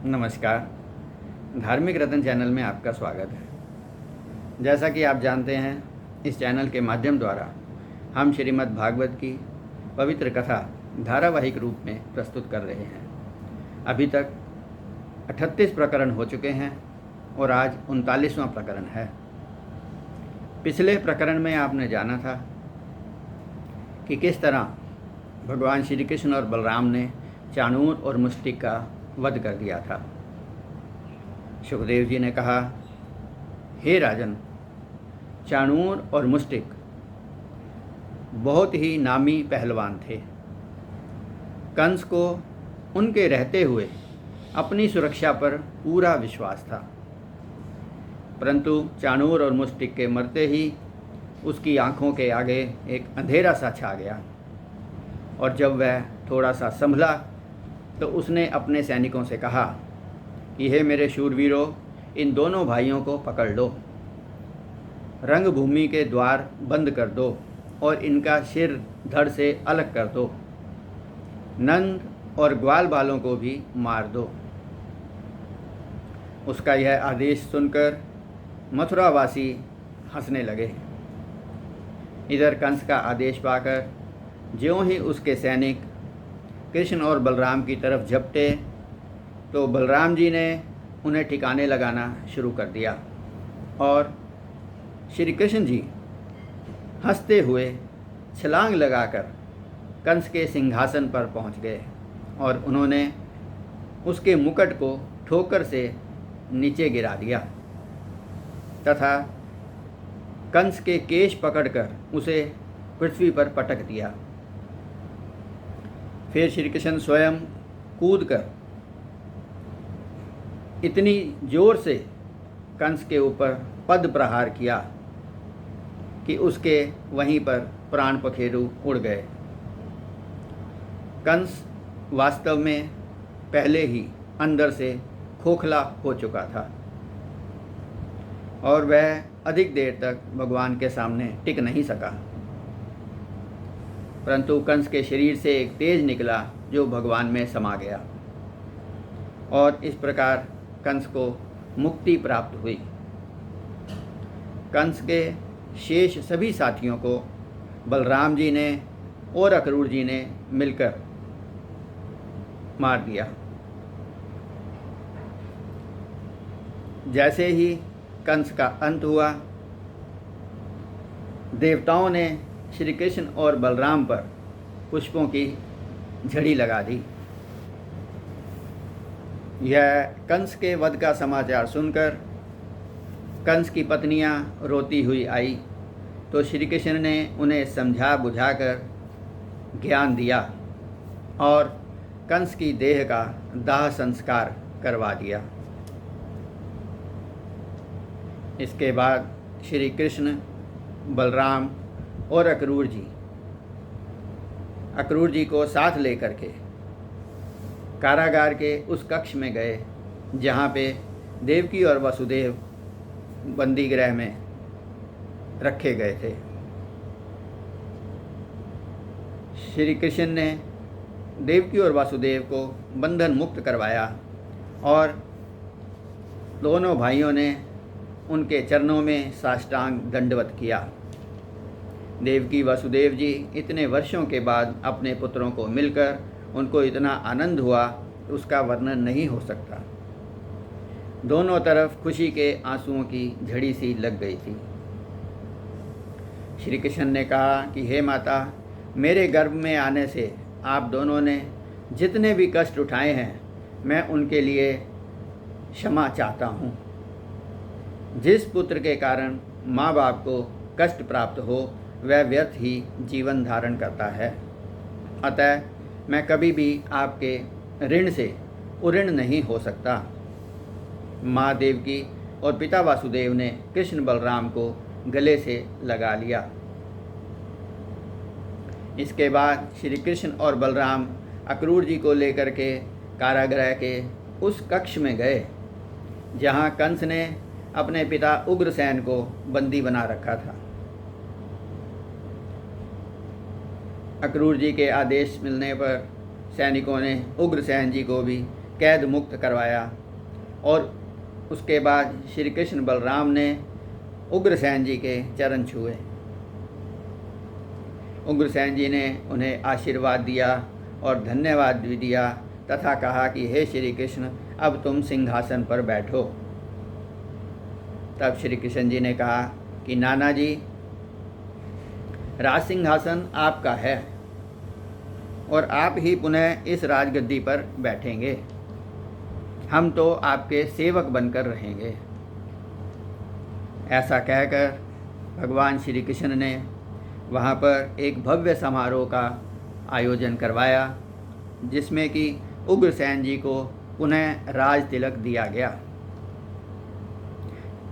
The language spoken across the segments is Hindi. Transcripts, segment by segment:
नमस्कार। धार्मिक रत्न चैनल में आपका स्वागत है। जैसा कि आप जानते हैं, इस चैनल के माध्यम द्वारा हम श्रीमद् भागवत की पवित्र कथा धारावाहिक रूप में प्रस्तुत कर रहे हैं। अभी तक 38 प्रकरण हो चुके हैं और आज 39वां प्रकरण है। पिछले प्रकरण में आपने जाना था कि किस तरह भगवान श्री कृष्ण और बलराम ने चाणूर और मुष्टिक का वध कर दिया था। सुखदेव जी ने कहा, हे राजन, चाणूर और मुष्टिक बहुत ही नामी पहलवान थे। कंस को उनके रहते हुए अपनी सुरक्षा पर पूरा विश्वास था, परंतु चाणूर और मुष्टिक के मरते ही उसकी आंखों के आगे एक अंधेरा सा छा गया और जब वह थोड़ा सा संभला तो उसने अपने सैनिकों से कहा कि हे मेरे शूरवीरों, इन दोनों भाइयों को पकड़ लो, रंगभूमि के द्वार बंद कर दो और इनका सिर धड़ से अलग कर दो। नंद और ग्वाल बालों को भी मार दो। उसका यह आदेश सुनकर मथुरावासी हंसने लगे। इधर कंस का आदेश पाकर ज्यों ही उसके सैनिक कृष्ण और बलराम की तरफ झपटे तो बलराम जी ने उन्हें ठिकाने लगाना शुरू कर दिया और श्री कृष्ण जी हंसते हुए छलांग लगाकर कंस के सिंहासन पर पहुंच गए और उन्होंने उसके मुकुट को ठोकर से नीचे गिरा दिया तथा कंस के केश पकड़कर उसे पृथ्वी पर पटक दिया। फिर श्री कृष्ण स्वयं कूदकर इतनी जोर से कंस के ऊपर पद प्रहार किया कि उसके वहीं पर प्राण पखेरु उड़ गए। कंस वास्तव में पहले ही अंदर से खोखला हो चुका था और वह अधिक देर तक भगवान के सामने टिक नहीं सका, परंतु कंस के शरीर से एक तेज निकला जो भगवान में समा गया और इस प्रकार कंस को मुक्ति प्राप्त हुई। कंस के शेष सभी साथियों को बलराम जी ने और अक्रूर जी ने मिलकर मार दिया। जैसे ही कंस का अंत हुआ, देवताओं ने श्री कृष्ण और बलराम पर पुष्पों की झड़ी लगा दी। यह कंस के वध का समाचार सुनकर कंस की पत्नियां रोती हुई आई तो श्री कृष्ण ने उन्हें समझा बुझाकर ज्ञान दिया और कंस की देह का दाह संस्कार करवा दिया। इसके बाद श्री कृष्ण, बलराम और अक्रूर जी को साथ लेकर के कारागार के उस कक्ष में गए जहाँ पे देवकी और वसुदेव बंदी गृह में रखे गए थे। श्री कृष्ण ने देवकी और वासुदेव को बंधन मुक्त करवाया और दोनों भाइयों ने उनके चरणों में साष्टांग दंडवत किया। देवकी वसुदेव जी इतने वर्षों के बाद अपने पुत्रों को मिलकर उनको इतना आनंद हुआ कि उसका वर्णन नहीं हो सकता। दोनों तरफ खुशी के आंसुओं की झड़ी सी लग गई थी। श्री कृष्ण ने कहा कि हे माता, मेरे गर्भ में आने से आप दोनों ने जितने भी कष्ट उठाए हैं, मैं उनके लिए क्षमा चाहता हूँ। जिस पुत्र के कारण माँ बाप को कष्ट प्राप्त हो वह व्यर्थ ही जीवन धारण करता है, अतः मैं कभी भी आपके ऋण से उऋण नहीं हो सकता। माँ देवकी और पिता वासुदेव ने कृष्ण बलराम को गले से लगा लिया। इसके बाद श्री कृष्ण और बलराम अक्रूर जी को लेकर के कारागृह के उस कक्ष में गए जहाँ कंस ने अपने पिता उग्रसेन को बंदी बना रखा था। अक्रूर जी के आदेश मिलने पर सैनिकों ने उग्रसेन जी को भी कैद मुक्त करवाया। और उसके बाद श्री कृष्ण बलराम ने उग्रसेन जी के चरण छुए। उग्रसेन जी ने उन्हें आशीर्वाद दिया और धन्यवाद भी दिया तथा कहा कि हे श्री कृष्ण, अब तुम सिंहासन पर बैठो। तब श्री कृष्ण जी ने कहा कि नाना जी, राज सिंहासन आपका है और आप ही पुनः इस राजगद्दी पर बैठेंगे। हम तो आपके सेवक बनकर रहेंगे। ऐसा कहकर भगवान श्री कृष्ण ने वहाँ पर एक भव्य समारोह का आयोजन करवाया, जिसमें कि उग्रसेन जी को पुनः राज तिलक दिया गया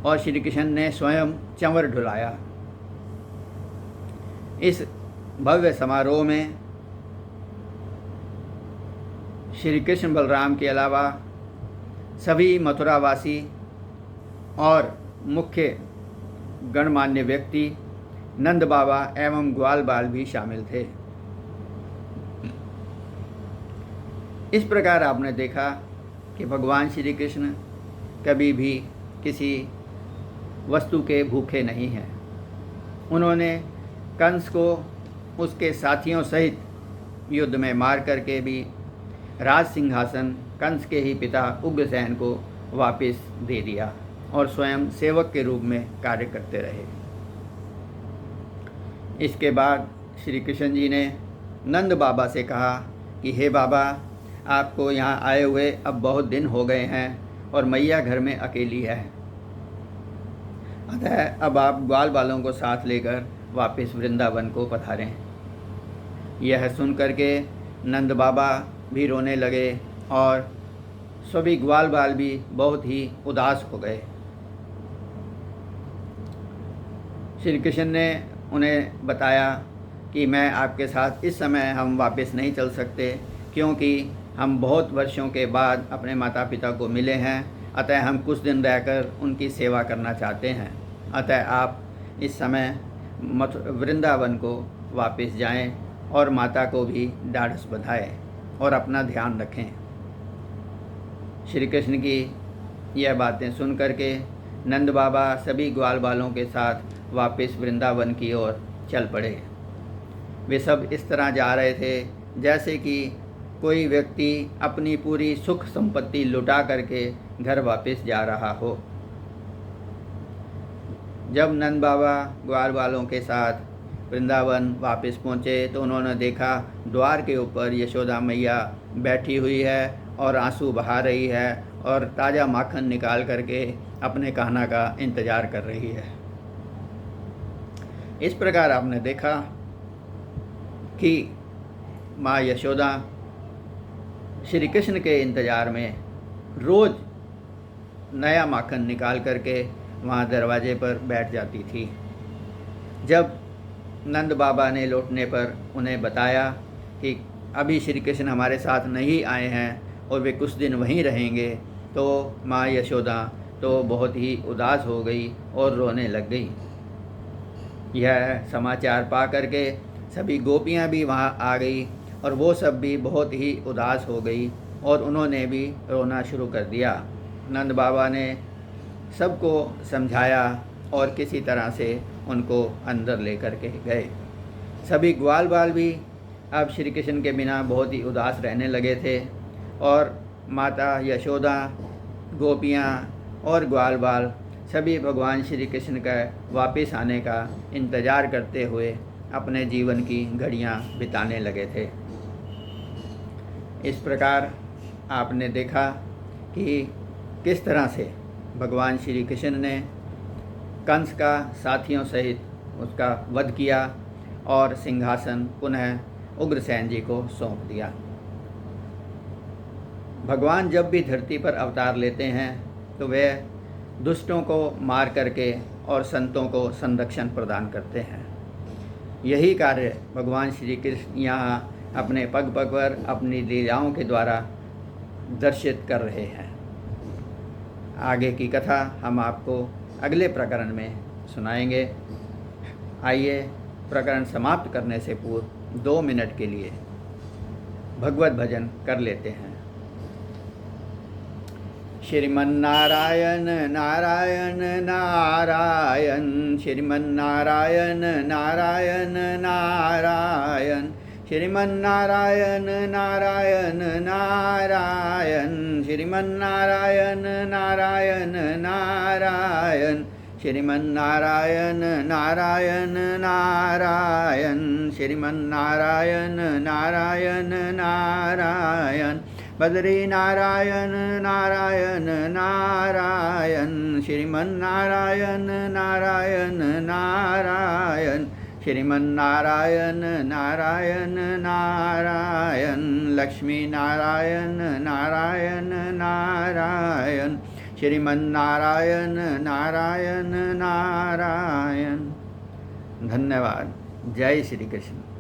और श्री कृष्ण ने स्वयं चंवर ढुलाया। इस भव्य समारोह में श्री कृष्ण बलराम के अलावा सभी मथुरावासी और मुख्य गणमान्य व्यक्ति, नंद बाबा एवं ग्वाल बाल भी शामिल थे। इस प्रकार आपने देखा कि भगवान श्री कृष्ण कभी भी किसी वस्तु के भूखे नहीं हैं। उन्होंने कंस को उसके साथियों सहित युद्ध में मार करके भी राज सिंहासन कंस के ही पिता उग्रसेन को वापस दे दिया और स्वयं सेवक के रूप में कार्य करते रहे। इसके बाद श्री कृष्ण जी ने नंद बाबा से कहा कि हे बाबा, आपको यहाँ आए हुए अब बहुत दिन हो गए हैं और मैया घर में अकेली है, अतः अब आप ग्वाल बालों को साथ लेकर वापस वृंदावन को पधारें। यह सुन करके नंद बाबा भी रोने लगे और सभी ग्वाल बाल भी बहुत ही उदास हो गए। श्री कृष्ण ने उन्हें बताया कि मैं आपके साथ इस समय हम वापस नहीं चल सकते, क्योंकि हम बहुत वर्षों के बाद अपने माता पिता को मिले हैं, अतः हम कुछ दिन रहकर उनकी सेवा करना चाहते हैं। अतः आप इस समय वृंदावन को वापस जाएं और माता को भी ढाढ़स बंधाएं और अपना ध्यान रखें। श्री कृष्ण की यह बातें सुन करके नंद बाबा सभी ग्वाल बालों के साथ वापस वृंदावन की ओर चल पड़े। वे सब इस तरह जा रहे थे जैसे कि कोई व्यक्ति अपनी पूरी सुख संपत्ति लुटा करके घर वापस जा रहा हो। जब नंद बाबा ग्वाल बालों के साथ वृंदावन वापस पहुँचे तो उन्होंने देखा द्वार के ऊपर यशोदा मैया बैठी हुई है और आंसू बहा रही है और ताज़ा माखन निकाल करके अपने कान्हा का इंतज़ार कर रही है। इस प्रकार आपने देखा कि माँ यशोदा श्री कृष्ण के इंतज़ार में रोज़ नया माखन निकाल करके वहाँ दरवाजे पर बैठ जाती थी। जब नंद बाबा ने लौटने पर उन्हें बताया कि अभी श्री कृष्ण हमारे साथ नहीं आए हैं और वे कुछ दिन वहीं रहेंगे, तो माँ यशोदा तो बहुत ही उदास हो गई और रोने लग गई। यह समाचार पा करके सभी गोपियाँ भी वहाँ आ गई और वो सब भी बहुत ही उदास हो गई और उन्होंने भी रोना शुरू कर दिया। नंद बाबा ने सबको समझाया और किसी तरह से उनको अंदर लेकर के गए। सभी ग्वाल बाल भी अब श्री कृष्ण के बिना बहुत ही उदास रहने लगे थे और माता यशोदा, गोपियाँ और ग्वाल बाल सभी भगवान श्री कृष्ण का वापस आने का इंतज़ार करते हुए अपने जीवन की घड़ियाँ बिताने लगे थे। इस प्रकार आपने देखा कि किस तरह से भगवान श्री कृष्ण ने कंस का साथियों सहित उसका वध किया और सिंहासन पुनः उग्रसेन जी को सौंप दिया। भगवान जब भी धरती पर अवतार लेते हैं तो वे दुष्टों को मार करके और संतों को संरक्षण प्रदान करते हैं। यही कार्य भगवान श्री कृष्ण यहाँ अपने पग पग पर अपनी लीलाओं के द्वारा दर्शित कर रहे हैं। आगे की कथा हम आपको अगले प्रकरण में सुनाएंगे। आइए प्रकरण समाप्त करने से पूर्व 2 मिनट के लिए भगवत भजन कर लेते हैं। श्रीमन्नारायण नारायण नारायण, श्रीमन्नारायण नारायण नारायण, श्रीमन्नारायण नारायण नारायण, श्रीमन्नारायण नारायण नारायण, श्रीमन्नारायण नारायण नारायण, श्रीमन्नारायण नारायण नारायण, बद्री नारायण नारायण नारायण, श्रीमन्नारायण नारायण नारायण, श्रीमन्नारायण नारायण नारायण, लक्ष्मी नारायण नारायण नारायण, श्रीमन्नारायण नारायण नारायण। धन्यवाद। जय श्री कृष्ण।